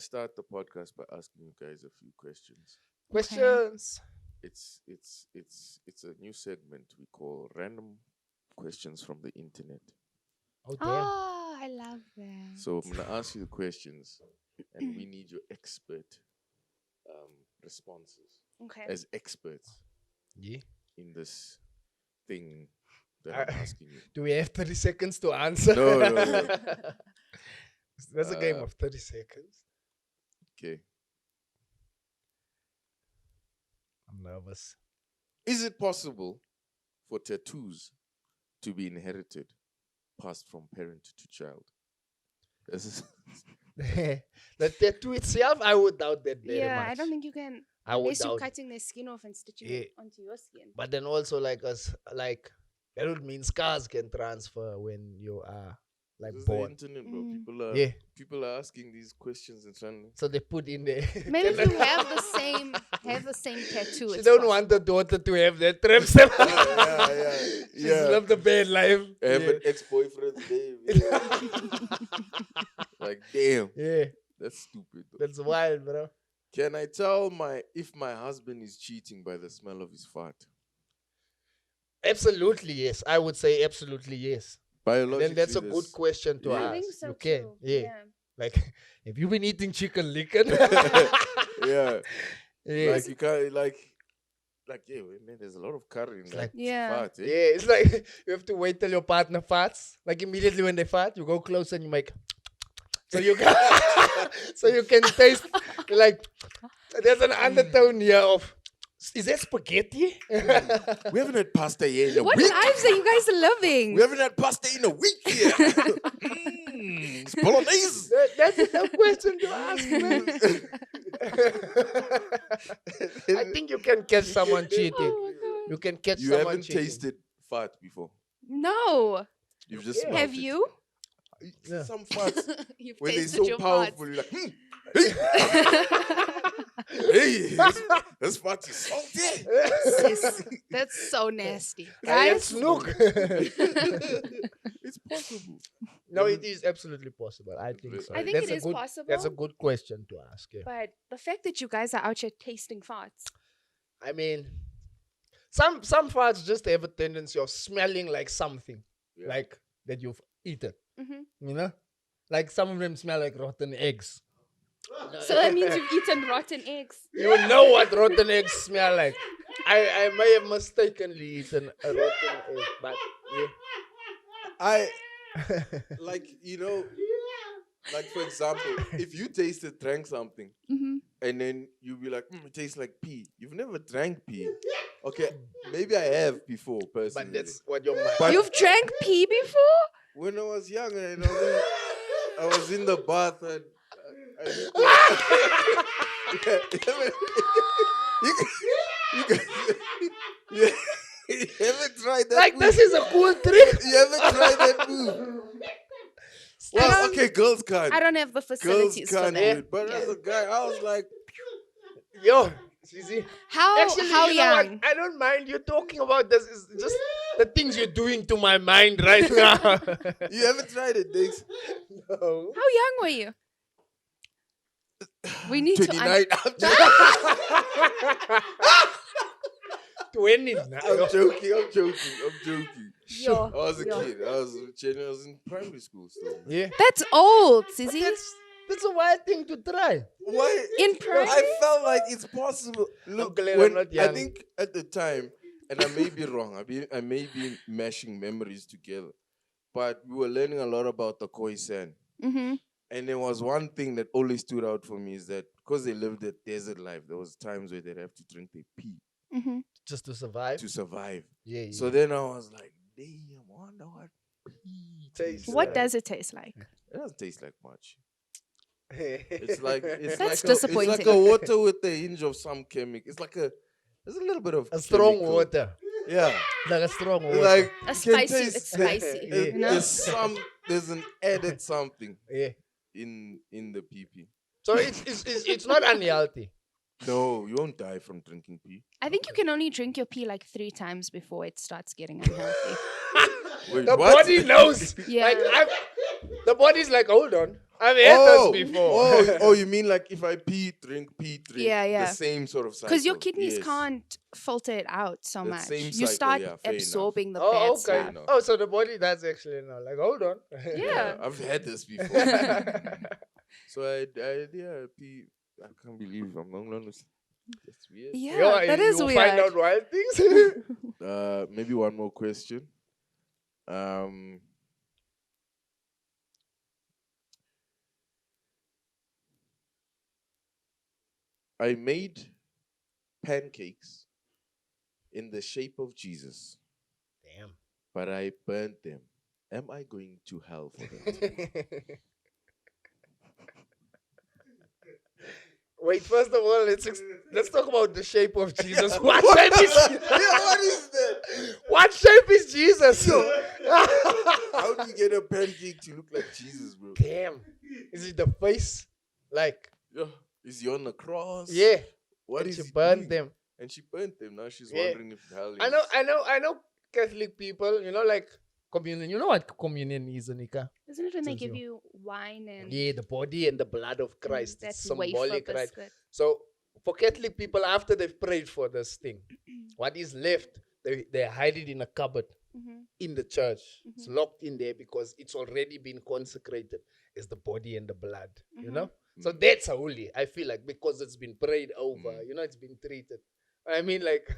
start the podcast by asking you guys a few questions. Questions. It's a new segment we call random questions from the internet. Oh, damn. Oh, I love that. So I'm gonna ask you the questions, and we need your expert responses Okay. as experts Yeah. in this thing that I'm asking you. Do we have 30 seconds to answer? No. That's a game of 30 seconds. Okay. I'm nervous. Is it possible for tattoos to be inherited, passed from parent to child? This is The tattoo itself, I would doubt that very much. I don't think you can. I would Unless you're doubt. cutting their skin off and stitching it onto your skin. But then also that would mean scars can transfer when you are this is the born. internet, bro. People are asking these questions and trying. So they put in there. Maybe if you have the same tattoo. She it's don't possible. want the daughter to have that trip. She love the bad life. I have an ex-boyfriend's name. Like, damn, Yeah, that's stupid. Though. that's wild, bro. Can I tell if my husband is cheating by the smell of his fart? Absolutely yes. I would say absolutely yes. Biologically, Then that's a good question to Yeah. I ask. think so You can, too. yeah. Like, have you been eating chicken licken? Yeah, Yes. like you can't yeah, man. There's a lot of curry in that like- Yeah. fart. Eh? Yeah, it's like you have to wait till your partner farts. Like immediately when they fart, you go close and you make. So you can, so you can taste like there's an undertone here of. Is that spaghetti? We haven't had pasta yet in a What week. lives are you guys living? We haven't had pasta in a week here. It's bolognese. That's a tough question to ask, man. I think you can catch someone cheating. Oh my God. You can catch You someone haven't cheating. tasted fart before. No. You've just Yeah. smelled Have it. you? Yeah. Some farts You've when they're tasted so your powerful, parts. you're like, hey, this fart is salty. Sis, that's so nasty. Guys, Guys, snook. It's possible. No, it is absolutely possible. I think so. I think That's it a is good, possible. That's a good question to ask. Yeah. but the fact that you guys are out here tasting farts. I mean, some farts just have a tendency of smelling like something, Yeah. like that you've eaten. Mm-hmm. You know, like some of them smell like rotten eggs. So that means you've eaten rotten eggs. You know what rotten eggs smell like. I may have mistakenly eaten a rotten egg, but I like, like for example, if you drank something Mm-hmm. and then you'll be like, it tastes like pee. You've never drank pee. Okay, maybe I have before personally. but that's what your mind. But You've drank pee before? when I was young and I was in the bath and you haven't tried that Like move. this is a cool trick. You haven't tried that move. Well, okay, girls can't. I don't have the Girls facilities for can't do that. it. But as a guy, I was like, Yo, Zizi. How Actually, how you know what? young? I don't mind you talking about this. It's just the things you're doing to my mind right now. you haven't tried it, Dakes. No. How young were you? We need to 29. 20. I'm joking. Yo, I was a yo. kid. I was in primary school still. Yeah. That's old, Sissy. That's a wild thing to try. Why? In primary? I felt like it's possible. Look, glad when, I'm not I young. think at the time, and I may be wrong, I may be mashing memories together, but we were learning a lot about the Khoisan. Mm-hmm. And there was one thing that always stood out for me is that because they lived a desert life, there was times where they'd have to drink their pee Mm-hmm. Just to survive. to survive. Yeah. So then I was like, damn, I wonder what pee tastes What like. does it taste like? It doesn't taste like much. it's It's like That's it's disappointing. like a water with the hinge of some chemical. It's like there's a little bit of a strong chemical. water. Yeah, Like a strong water. like A you can spicy, taste it's spicy. Yeah. You know? there's an added something Yeah. in the pee. So it's not unhealthy. No, you won't die from drinking pee. I think you can only drink your pee like 3 times before it starts getting unhealthy. Wait, The what? body knows. Yeah. Like the body's like, hold on. I've had those before. Oh, you mean like if I pee, drink, Yeah. the same sort of cycle. Because your kidneys Yes. can't filter it out so That much. same You cycle, start yeah, fair enough. absorbing the Oh, bad okay. stuff. enough. Oh, so the body does actually know. Like, hold on. Yeah. I've had this before. So I pee. I can't believe I'm not honest. That's weird. Yeah, that is you weird. find out wild things. Maybe one more question. I made pancakes in the shape of Jesus, Damn. but I burnt them. Am I going to hell for that? Wait, first of all, let's talk about the shape of Jesus. What shape is What is that? What shape is Jesus? How do you get a pancake to look like Jesus, bro? Damn. Is it the face? Like, Yeah. Is he on the cross? yeah. What And is she he burned doing? them. And she burnt them. Now she's Yeah. wondering if hell is... I know Catholic people, like communion. You know what communion is, Aneeqa? Isn't it when they Tells give you. you wine and Yeah, the body and the blood of Christ. that It's wafer symbolic, right? biscuit? So for Catholic people, after they've prayed for this thing, what is left, they hide it in a cupboard Mhm. in the church. It's locked in there because it's already been consecrated as the body and the blood, you know? So that's holy, I feel like, because it's been prayed over, it's been treated. I mean, like,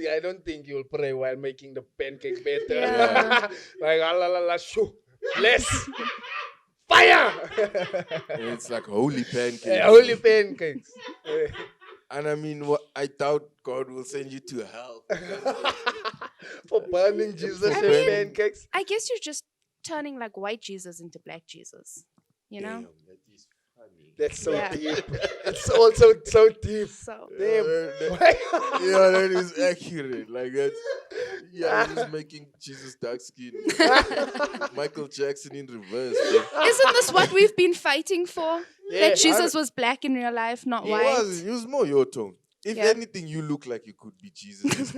I don't think you'll pray while making the pancake better. Yeah. Like, la, shoo, bless, fire! And it's like holy pancakes. Holy pancakes. And I mean, I doubt God will send you to hell. For burning Jesus I and mean- pancakes. I guess you're just turning like white Jesus into black Jesus. You know? Damn, that is funny. That's so Yeah. deep. It's also so deep. So Damn. Yeah, that is accurate. Like that's just making Jesus dark skin. Michael Jackson in reverse. Bro. isn't this what we've been fighting for? Yeah. That Jesus was black in real life, not He white. was more your tone. If Yeah. anything, you look like you could be Jesus'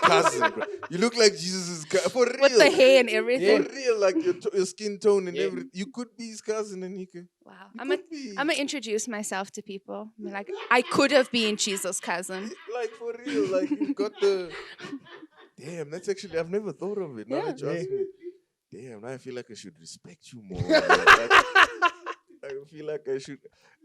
cousin, bro. You look like Jesus' cousin. For real. With the hair and For everything. real, like your skin tone and Yeah. everything. You could be his cousin, Aneeqa. Wow. You I'm could be. gonna introduce myself to people. Be like, I could have been Jesus' cousin. Like, for real. Like, you got the... Damn, that's actually... I've never thought of it. Now Yeah. that you ask me. Damn, now I feel like I should respect you more. Like, I feel like I should...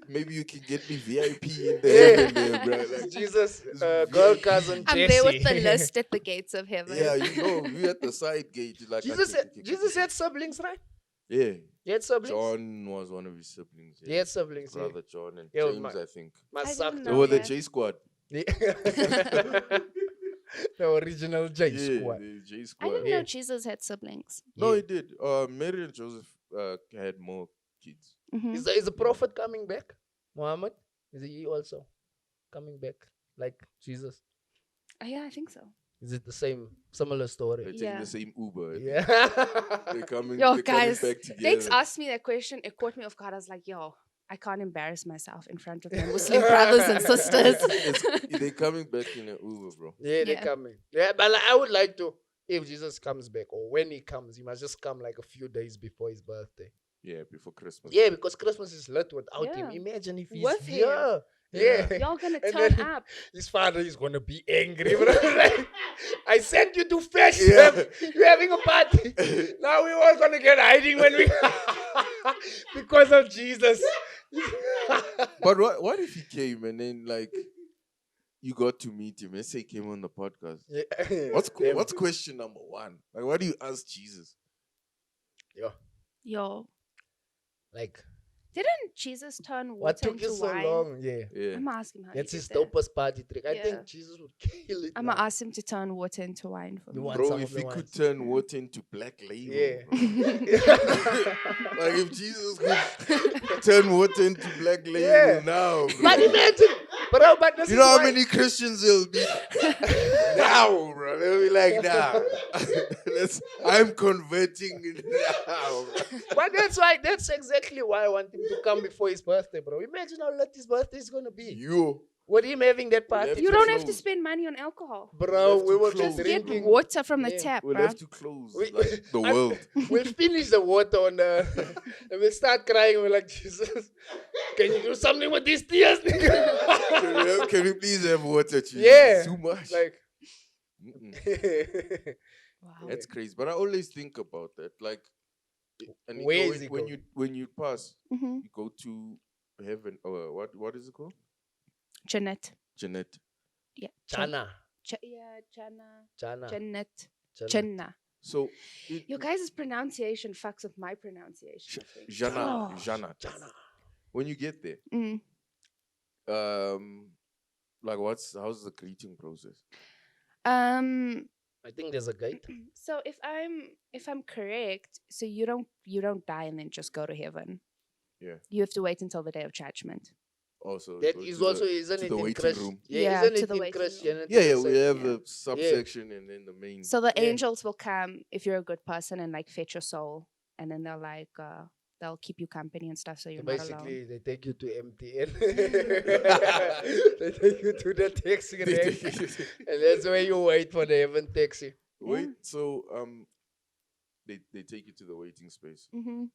Maybe you can get me VIP in there, bro. Like, Jesus, It's girl VIP. cousin I'm Jesse. there with the list at the gates of heaven. yeah, you at the side gate. Like, Jesus had siblings, right? Yeah. He had siblings? John was one of his siblings. He had siblings. Yeah. Brother John and Yeah, James, I think. My I didn't suck. know. They were the that. J Squad. Yeah. The original J Yeah, Squad. the J I Squad. didn't Yeah. know Jesus had siblings. No, Yeah. he did. Mary and Joseph had more kids. Mhm. Is the prophet coming back? Muhammad? Is he also coming back? Like Jesus? Yeah, I think so. Is it the same, similar They're story? taking Yeah. the same Uber. I think. Yeah. They're coming, Yo, they're guys, coming back together. Dakes asked me that question. It caught me off guard. I was like, yo, I can't embarrass myself in front of my Muslim brothers and sisters. They're coming back in an Uber, bro. Yeah, they're Yeah. coming. Yeah, but like, I would like to, if Jesus comes back or when he comes, he must just come like a few days before his birthday. Yeah, before Christmas. Yeah, because Christmas is lit without him. Yeah. Imagine if he's With him. here. Yeah. Y'all gonna And turn then- up. His father is gonna be angry. Bro. Like, I sent you to fetch Yeah. them. You're having a party. Now we all gonna get hiding when we because of Jesus. But what if he came and then, like, you got to meet him? Let's say he came on the podcast. Yeah. What's question number one? Like, what do you ask Jesus? Yo, Like didn't Jesus turn water what took into you so wine? long? Yeah. Yeah. I'm gonna ask him how That's he his did that. dopest party trick. I Yeah. think Jesus would kill it. I'm now. gonna ask him to turn water into wine for You me. want Bro, some if of the he could wines. turn water into black label, Yeah. bro. Like, if Jesus could turn water into black label Yeah. now, bro. But imagine, bro, but this You is know how why- many Christians there'll be now, bro? They'll be like, nah. I'm converting now. But that's exactly why I want him to come before his birthday, bro. Imagine how late his birthday is gonna be. You. with him having that party. left You to don't have to close. spend money on alcohol. Bro, left we to were close. just Just get drinking. water from the Yeah. tap, We'll bro. have to close We- like the I- world. We'll finish the water on the. And we'll start crying. We're like, Jesus, can you do something with these tears, nigga? Can we please have water? Chief? Yeah. Too much. Like, Mm-mm. Wow. That's crazy. But I always think about that. Like, and Where is he when going? you pass, Mm-hmm. you go to heaven. Or what is it called? Janet. Jannat. Yeah. Chana. Yeah, Jana. Chana. Janet. Chana. Janna. So Your guys' pronunciation fucks with my pronunciation. I think. Jana, Oh. Jana. Chana. When you get there, Mm. like how's the greeting process? I think there's a gate. So if I'm correct, so you don't die and then just go to heaven. Yeah. You have to wait until the day of judgment. Also, That go is to also, the, isn't to it the in waiting Christ? room. Yeah, Yeah, isn't to it the in waiting room. Christianity? Yeah, the we same? have Yeah. a subsection and then the main. So the Yeah. angels will come if you're a good person and like fetch your soul, and then they'll like they'll keep you company and stuff, so you're not alone. Basically, they take you to MTN. They take you to the taxi rank. And that's where you wait for the heaven taxi. Wait, so they take you to the waiting space. Mm-hmm.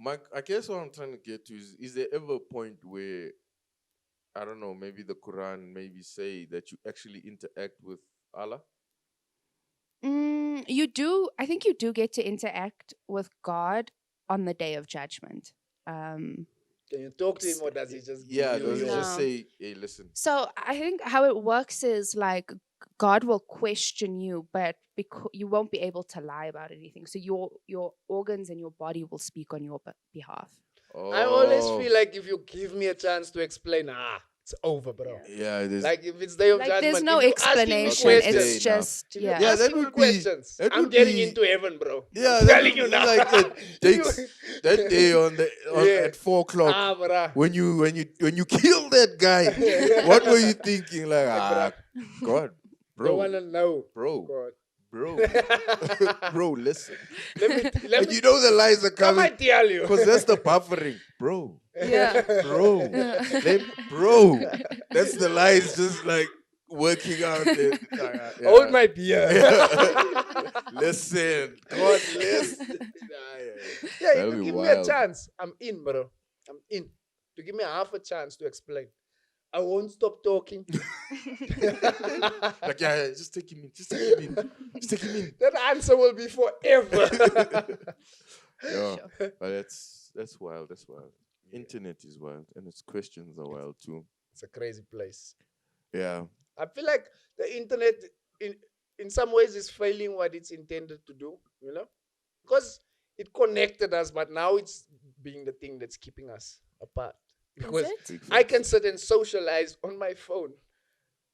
Mike, I guess what I'm trying to get to is there ever a point where, I don't know, maybe the Quran maybe say that you actually interact with Allah? You do. I think you do get to interact with God on the day of judgment. Can you talk to him or does he just Yeah, give you does it your- just No. say, hey, listen? So I think how it works is like God will question you, but you won't be able to lie about anything. So your organs and your body will speak on your behalf. I always Oh, feel like if you give me a chance to explain, it's over, bro. yeah, it is. Like if it's day of Like judgment, there's no if you asking me explanation. questions- It's Day just if you yeah. Yeah, that asking me would be- questions, that I'm would getting be- into heaven, bro. Yeah, I'm that telling would you be now. like that Dakes, that day on the Yeah. at 4:00 bruh. when you killed that guy. What were you thinking? Like, God, Don't bro, wanna know. bro, God. bro, bro, listen. Let And me you know the lies are come coming and tell you. because that's the buffering, bro, Yeah. bro, bro. That's the lies just like working out there. Yeah. Hold my beer. Listen, God, listen. Yeah, That'll if be you give me a wild. chance, I'm in, bro. I'm in. To give me half a chance to explain, I won't stop talking. Like, yeah, just take him in. Just take him in. Just take him in. That answer will be forever. Yeah, but that's wild. That's wild. Internet is wild, and its questions are wild too. It's a crazy place. Yeah, I feel like the internet, in some ways, is failing what it's intended to do. You know, because it connected us, but now it's being the thing that's keeping us apart. Because Is it? big I facts. can sit and socialize on my phone,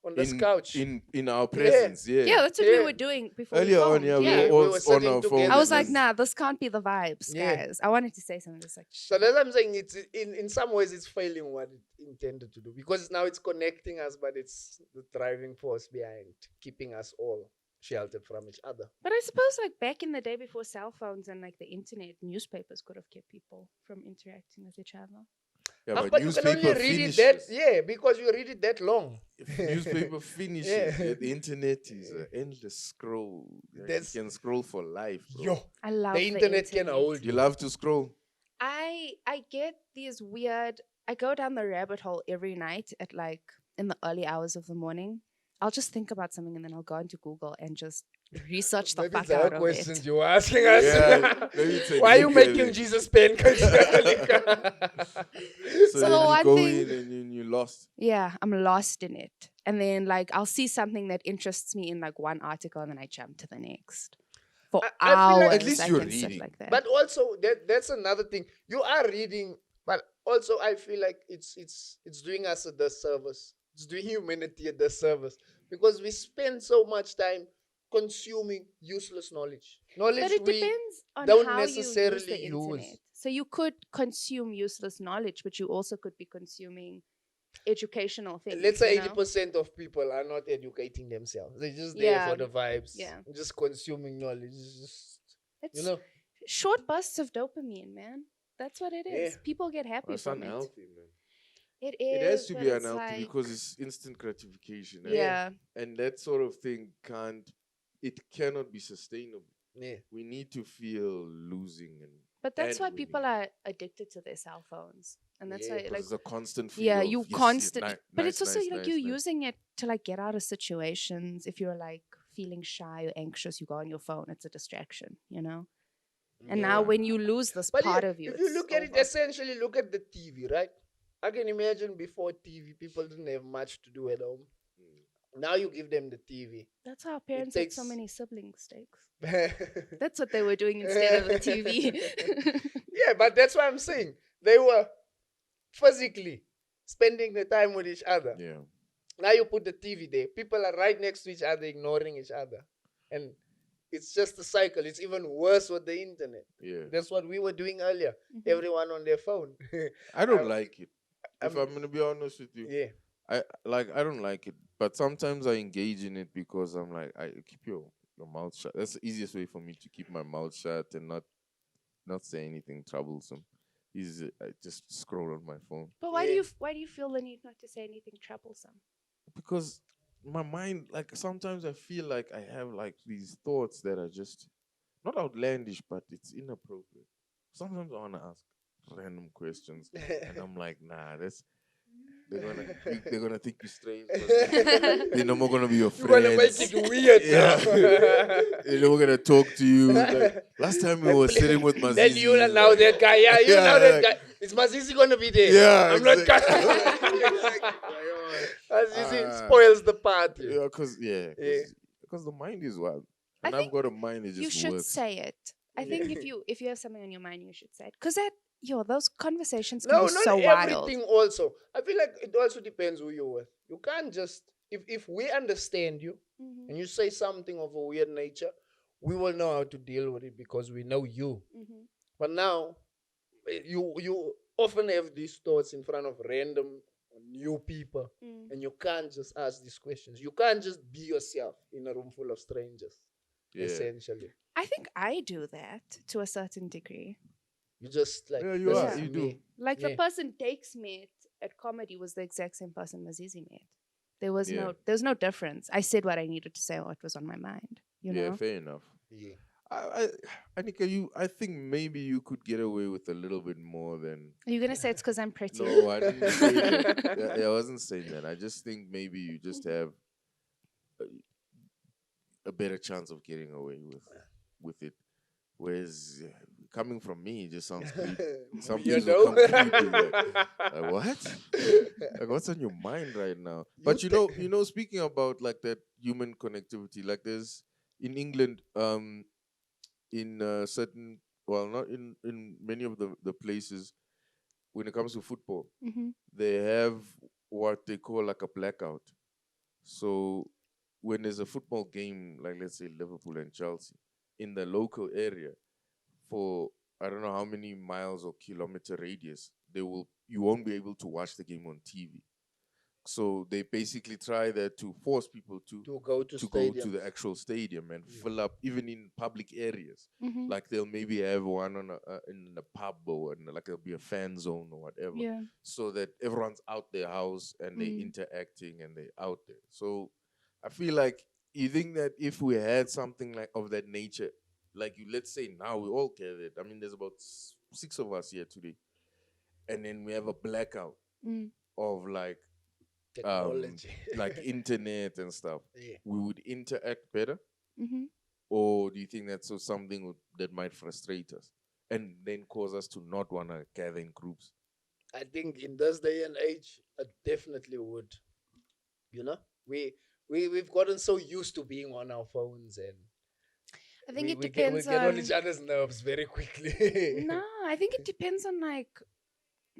on this couch. in our presence. Yeah, Yeah, that's what we Yeah. were doing before. Earlier on, we yeah, filmed. we Yeah, were we all were on sitting our phone. together. I was like, and nah, this can't be the vibes, Yeah. guys. I wanted to say something. Just like, So that's what I'm saying. It's in some ways it's failing what it intended to do because now it's connecting us, but it's the driving force behind keeping us all sheltered from each other. but I suppose like back in the day before cell phones and like the internet, newspapers could have kept people from interacting with each other. Yeah, But but you can newspaper only read it finishes. because you read it that long. If newspaper finishes, Yeah. the internet is an endless scroll. Like, That's- you can scroll for life, bro. Yo, I love the internet can hold You you. love to scroll. I get these weird. I go down the rabbit hole every night at like in the early hours of the morning. I'll just think about something and then I'll go into Google and just research the Maybe fuck it's our out of questions it. you were asking us. Yeah, maybe it's a Why are you link, making like- Jesus pain? So So then you one go thing- in and then you lost. Yeah, I'm lost in it. And then like I'll see something that interests me in like one article and then I jump to the next. For I feel hours, like at least I you're can sit reading. like that. But also that's another thing. You are reading, but also I feel like it's doing us a disservice. It's doing humanity a disservice because we spend so much time consuming useless knowledge. Knowledge But it we depends on don't how you use necessarily the internet. use. So you could consume useless knowledge, but you also could be consuming educational things. Let's say you know? 80% of people are not educating themselves. They're just there Yeah. for the vibes. Yeah. Just consuming knowledge. It's just, It's you know. short bursts of dopamine, man. That's what it is. Yeah. People get happy That's from it. unhealthy, man. It It is. has to but be it's unhealthy like, because it's instant gratification. yeah. And that sort of thing cannot be sustainable. Yeah. We need to feel losing But that's and why people winning. are addicted to their cell phones, and that's Yeah. why, Because like, it's a constant feed yeah, of you yes, constantly. But nice, it's also nice, like nice, you're nice. using it to like get out of situations. If you're like feeling shy or anxious, you go on your phone. It's a distraction, you know. And now Yeah. when you lose this But part yeah, of you, if you it's look at it, over. essentially look at the TV, right? I can imagine before TV, people didn't have much to do at home. Now you give them the TV. That's how our parents had so takes- many siblings, Dakes. That's what they were doing instead of a TV. Yeah, but that's what I'm saying. They were physically spending the time with each other. Yeah. Now you put the TV there. People are right next to each other, ignoring each other. And it's just a cycle. It's even worse with the internet. Yeah. That's what we were doing earlier. Mhm. Everyone on their phone. I don't like it. If I'm- I'm gonna be honest with you. Yeah. I don't like it. But sometimes I engage in it because I'm like, I keep your mouth shut. That's the easiest way for me to keep my mouth shut and not say anything troublesome. I just scroll on my phone. But why Yeah. do you feel the need not to say anything troublesome? Because my mind, like sometimes I feel like I have like these thoughts that are just not outlandish, but it's inappropriate. Sometimes I wanna ask random questions, and I'm like, nah, they're gonna think you strange. They're no more gonna be your You're gonna make friends. it weird Yeah. now. They're no more gonna talk to you. Like, last time we were sitting with Mazizi. Then you are now like, that guy. Yeah, you Yeah, know that like- guy. Is Mazizi gonna be there? Yeah, I'm not exactly. gonna. Mazizi Ah. spoils the party. Yeah, because Yeah. because the mind is wild. I And I've think got a mind that You just should works. say it. I think if you have something on your mind, you should say it. Because those conversations can No, be not so wild. everything. Also, I feel like it also depends who you're with. You can't just if we understand you Mhm, and you say something of a weird nature, we will know how to deal with it because we know you. mhm. But now, you often have these thoughts in front of random new people, Mm. and you can't just ask these questions. You can't just be yourself in a room full of strangers. Yeah. Essentially, I think I do that to a certain degree. you just like Yeah, you this are. is You me. do. Like the Yeah. person Dakes met at comedy was the exact same person Mazizi met. There was Yeah. no difference. I said what I needed to say, what was on my mind. You Yeah, know? fair enough. Yeah. Aneeqa, I think maybe you could get away with a little bit more than. Are you gonna say it's because I'm pretty? No, I didn't say that. I wasn't saying that. I just think maybe you just have a better chance of getting away with it. Whereas coming from me, it just sounds creepy. Some You things will know? come creepy. Like, what? Like, what's on your mind right now? But you know, speaking about like that human connectivity, like there's in England, in certain, well, not in many of the places, when it comes to football, Mm-hmm. they have what they call like a blackout. So when there's a football game, like let's say Liverpool and Chelsea, in the local area, for I don't know how many miles or kilometer radius, you won't be able to watch the game on TV. So they basically try that to force people To go to to go to stadiums. the actual stadium and fill up, even in public areas. Mm-hmm. Like they'll maybe have one in a pub or like there'll be a fan zone or whatever, Yeah. so that everyone's out their house and they interacting and they out there. So I feel like you think that if we had something like of that nature, like let's say now we all gathered. I mean, there's about 6 of us here today, and then we have a blackout Mm. of like Technology. like internet and stuff. Yeah. We would interact better, Mm-hmm. or do you think that's something that might frustrate us and then cause us to not want to gather in groups? I think in this day and age, it definitely would. You know, we've gotten so used to being on our phones, and I think it we depends get on on. each other's nerves very quickly. No, I think it depends on like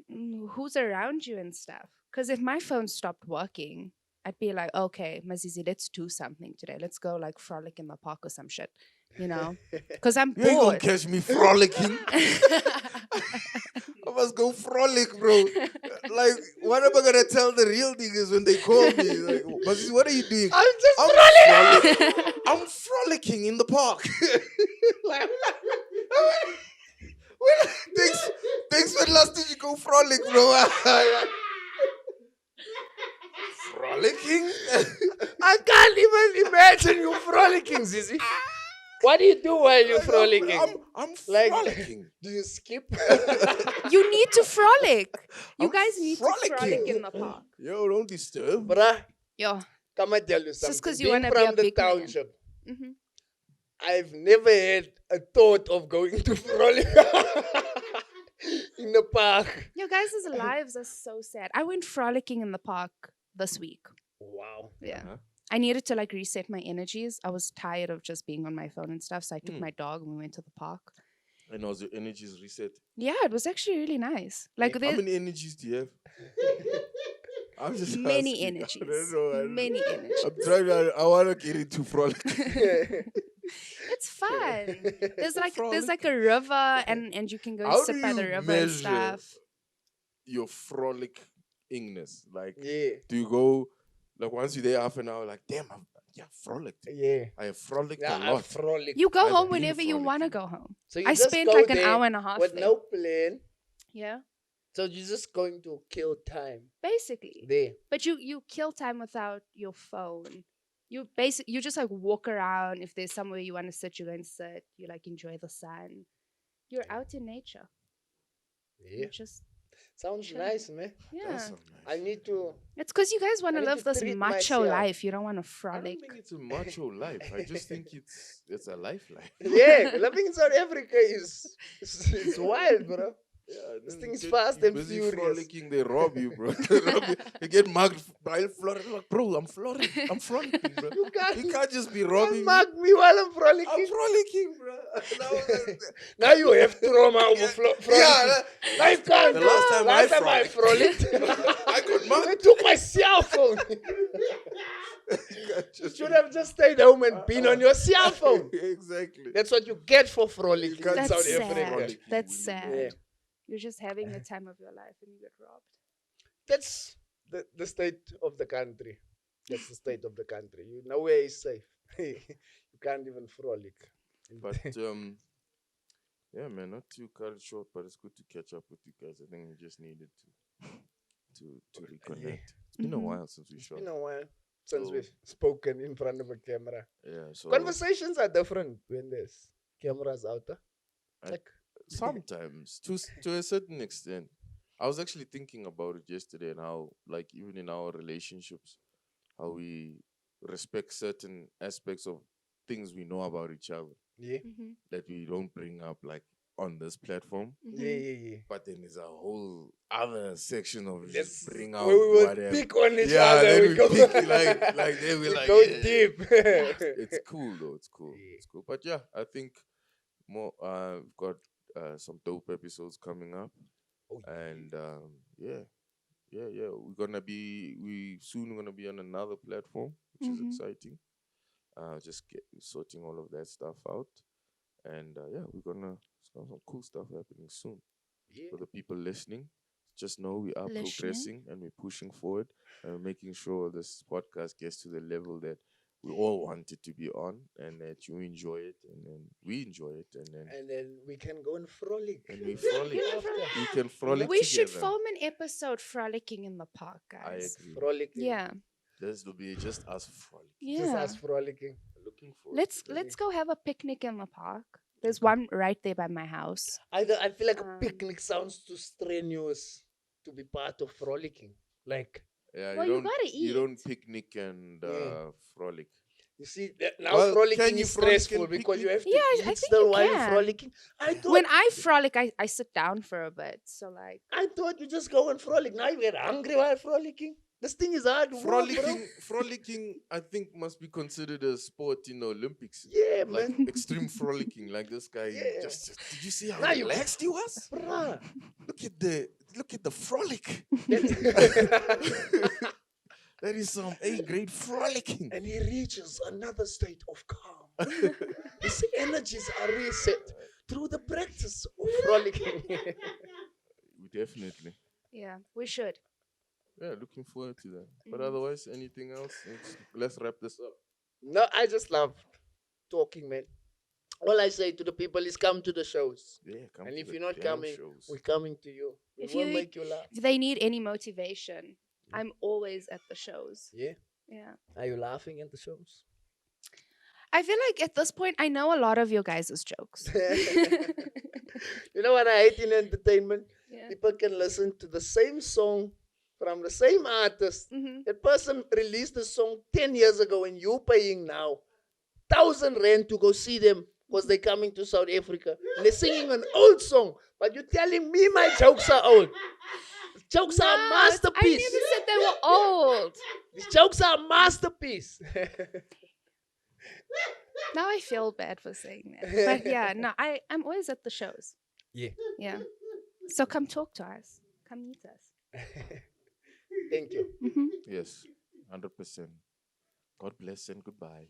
who's around you and stuff. Because if my phone stopped working, I'd be like, okay, Mazizi, let's do something today. Let's go like frolic in the park or some shit, you know? Because I'm You ain't gonna bored. catch me frolicking. I must go frolic, bro. Like, what am I gonna tell the real niggas when they call me? Like, Mazizi, what are you doing? I'm just I'm frolicking in the park. Like, thanks when last did you go frolic, bro? Frolicking? I can't even imagine you frolicking, Zizi. What do you do while you're frolicking? I'm Like, frolicking. do you skip? You need to frolic. You I'm guys need to frolic frolicking. in the park. Yo, don't disturb. Bruh, Yo, come and tell you just something. because you Being want to be a from the big man. township, Hmm. I've never had a thought of going to frolic in the park. Your guys' lives are so sad. I went frolicking in the park this week. Wow. Yeah. Uh-huh. I needed to like reset my energies. I was tired of just being on my phone and stuff. So I took my dog and we went to the park. And was your energies reset? Yeah, it was actually really nice. Like How there's many energies do you have? I'm just many asking. I energies. don't know. I don't know. Many energies. I'm trying. I want to get into frolic. It's fun. There's Frolic. like a river and you can go and How sit do by the you river and measure stuff. your frolicingness? Like, Yeah. do you go like once you're there half an hour? Like, damn, I've frolicked. Yeah. I have frolicked Yeah, a I lot. frolic. You go I've home been whenever you want to frolicking. go home. So you I just spent go like an there hour and a half with there. no plan. Yeah, So you're just going to kill time basically. there. But you kill time without your phone. You just like walk around. If there's somewhere you want to sit, you go and sit. You like enjoy the sun. You're out in nature. Yeah. You're just Sounds chilling. nice, man. yeah. That's so nice. I need to. It's because you guys want I to need live to this treat macho myself. life. You don't want to I frolic. don't think it's a macho life. I just think it's a life. Yeah, living in South Africa is it's wild, bro. Yeah, This then thing is get- fast you and busy furious. frolicking, they rob you, bro. They rob you. You get mugged by Florida. Like, bro, I'm frolicking, bro. You can't, You can't just be can't robbing me. mug me while I'm I'm frolicking. frolicking, bro. Now you have trauma over frolicking. Yeah, Now you can't. the last time last I time I frolicked, I got they mugged. took my cell phone. You should have just stayed home and been on your cell phone. Exactly. That's what you get for frolicking can't in That's South sad. Africa. Frolic. That's Willy. sad. Yeah. You're just having the time of your life and you get robbed. That's the state of the country. That's the state of the country. You nowhere is safe. You can't even frolic. But yeah, man, not too cut it short, but it's good to catch up with you guys. I think we just needed to reconnect. It's been a Mhm. while since we shot. You know why? Since So- we've spoken in front of a camera. Yeah, so Conversations are different when there's cameras out there. I- Like sometimes to a certain extent. I was actually thinking about it yesterday and how, like, even in our relationships, how we respect certain aspects of things we know about each other yeah. Mm-hmm. that we don't bring up like on this platform. Yeah. But then there's a whole other section of just Let's bring out we will whatever. pick on each Yeah, other. then We we go, pick, like they will we like, go yeah. deep. It's cool though. It's cool. Yeah. It's cool. But yeah, I think more. We've got some dope episodes coming up, Oh, and yeah. We soon gonna be on another platform, which Mhm. is exciting. Just sorting all of that stuff out, and yeah, we're gonna some cool stuff happening soon. yeah. For the people listening, just know we are Listening. progressing and we're pushing forward and we're making sure this podcast gets to the level that we all want it to be on, and that you enjoy it, and then we enjoy it, and And then we can go and frolic. then we frolic. After. We can frolic We together. should film an episode frolicking in the park, I guys. agree. Frolicking. Yeah. This will be just us frolic. Just Yeah. us frolicking. Looking forward. Let's go have a picnic in the park. There's one right there by my house. I feel like a Um, picnic sounds too strenuous to be part of frolicking. Like, Yeah, Well, you gotta You don't eat. picnic and Yeah. frolic. you see, now Well, can frolicking you is frolic and stressful because you picnic? have to Yeah, I eat think still you while you're can. frolicking. I thought When I frolic, I sit down for a bit. So like, I thought you just go and frolic. Now you get hungry while frolicking. This thing is hard work, bro. Frolicking, I think, must be considered a sport in the Olympics. Yeah, Like man. extreme frolicking, like this guy. Yeah. Just did you see how Now you- relaxed he was? Bruh. Look at the frolic. That is some A-grade frolicking. And he reaches another state of calm. His energies are reset through the practice of frolicking. Definitely. yeah, we should. Yeah, looking forward to that. But Mhm. otherwise, anything else? Let's wrap this up. No, I just love talking, man. All I say to the people is come to the shows. Yeah, come And to if the you're not damn coming, shows. we're coming to you. We If will you- make you laugh. If they need any motivation, I'm always at the shows. Yeah. Yeah. Are you laughing at the shows? I feel like at this point, I know a lot of your guys' jokes. You know what I hate in entertainment? Yeah. People can listen to the same song from the same artist. Mhm. That person released the song 10 years ago and you paying now 1,000 rand to go see them because they're coming to South Africa. And they're singing an old song. But you're telling me my jokes are old. Jokes are a I masterpiece. never said they were old. These jokes are a masterpiece. Now I feel bad for saying that. But yeah, no, I'm always at the shows. Yeah. Yeah. So come talk to us. Come meet us. Thank you. Mhm. Yes, 100%. God bless and goodbye.